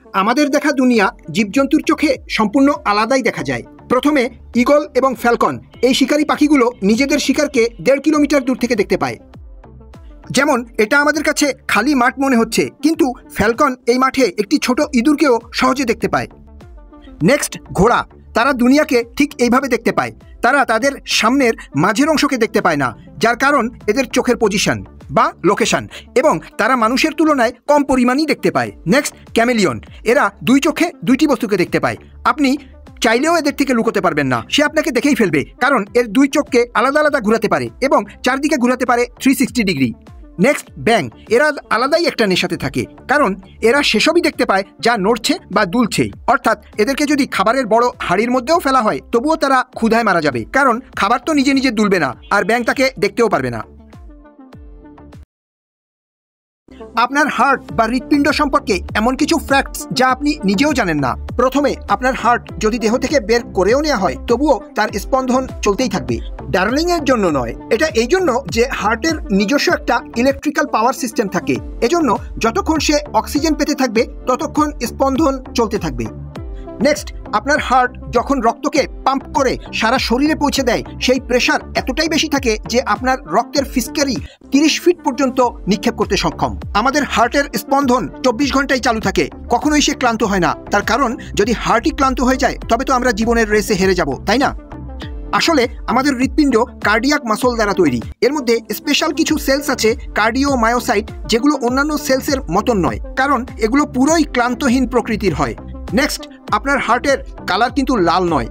আমাদের দেখা দুনিয়া জীবজন্তুর চোখে সম্পূর্ণ আলাদাই দেখা যায়। প্রথমে ঈগল এবং ফ্যালকন এই শিকারী পাখিগুলো নিজেদের শিকারকে 1.5 কিলোমিটার দূর থেকে দেখতে পায়। যেমন এটা আমাদের কাছে খালি মাঠ মনে হচ্ছে, কিন্তু ফ্যালকন এই মাঠে একটি ছোট ইঁদুরকেও সহজে দেখতে পায়। নেক্সট ঘোড়া, তারা দুনিয়াকে ঠিক এইভাবে দেখতে পায়। তারা তাদের সামনের মাঝের অংশকে দেখতে পায় না, যার কারণ এদের চোখের পজিশন বা লোকেশন, এবং তারা মানুষের তুলনায় কম পরিমাণই দেখতে পায়। নেক্সট ক্যামেলিয়ন, এরা 2 চোখে 2টি বস্তুকে দেখতে পায়। আপনি চাইলেও এদের থেকে লুকোতে পারবেন না, সে আপনাকে দেখেই ফেলবে, কারণ এর 2 চোখকে আলাদা আলাদা ঘুরাতে পারে এবং চারদিকে ঘুরাতে পারে 360 ডিগ্রি। নেক্সট ব্যাং, এরা আলাদাই একটা নেশাতে থাকে, কারণ এরা সেসবই দেখতে পায় যা নড়ছে বা দুলছে। অর্থাৎ এদেরকে যদি খাবারের বড় হাড়ির মধ্যেও ফেলা হয় তবুও তারা ক্ষুধায় মারা যাবে, কারণ খাবার তো নিজে নিজে দুলবে না, আর ব্যাং তাকে দেখতেও পারবে না। আপনার হার্ট বা হৃৎপিণ্ড সম্পর্কে এমন কিছু ফ্যাক্টস যা আপনি নিজেও জানেন না। প্রথমে, আপনার হার্ট যদি দেহ থেকে বের করেও নেওয়া হয় তবুও তার স্পন্দন চলতেই থাকবে। ডার্লিং এর জন্য নয়, এটা এই জন্য যে হার্টের নিজস্ব একটা ইলেকট্রিক্যাল পাওয়ার সিস্টেম থাকে, এজন্য যতক্ষণ সে অক্সিজেন পেতে থাকবে ততক্ষণ স্পন্দন চলতে থাকবে। নেক্সট, আপনার হার্ট যখন রক্তকে পাম্প করে সারা শরীরে পৌঁছে দেয়, সেই প্রেশার এতটাই বেশি থাকে যে আপনার রক্তের ফিসকারি 30 ফিট পর্যন্ত নিক্ষেপ করতে সক্ষম। আমাদের হার্টের স্পন্দন 24 ঘন্টাই চালু থাকে, কখনোই সে ক্লান্ত হয় না। তার কারণ যদি হার্টই ক্লান্ত হয়ে যায় তবে তো আমরা জীবনের রেসে হেরে যাব, তাই না? আসলে আমাদের হৃৎপিণ্ড কার্ডিয়াক মাসল দ্বারা তৈরি। এর মধ্যে স্পেশাল কিছু সেলস আছে, কার্ডিওমায়োসাইট, যেগুলো অন্যান্য সেলসের মতন নয়, কারণ এগুলো পুরোই ক্লান্তহীন প্রকৃতির হয়। নেক্সট, আপনার হার্টের কালার কিন্তু লাল নয়,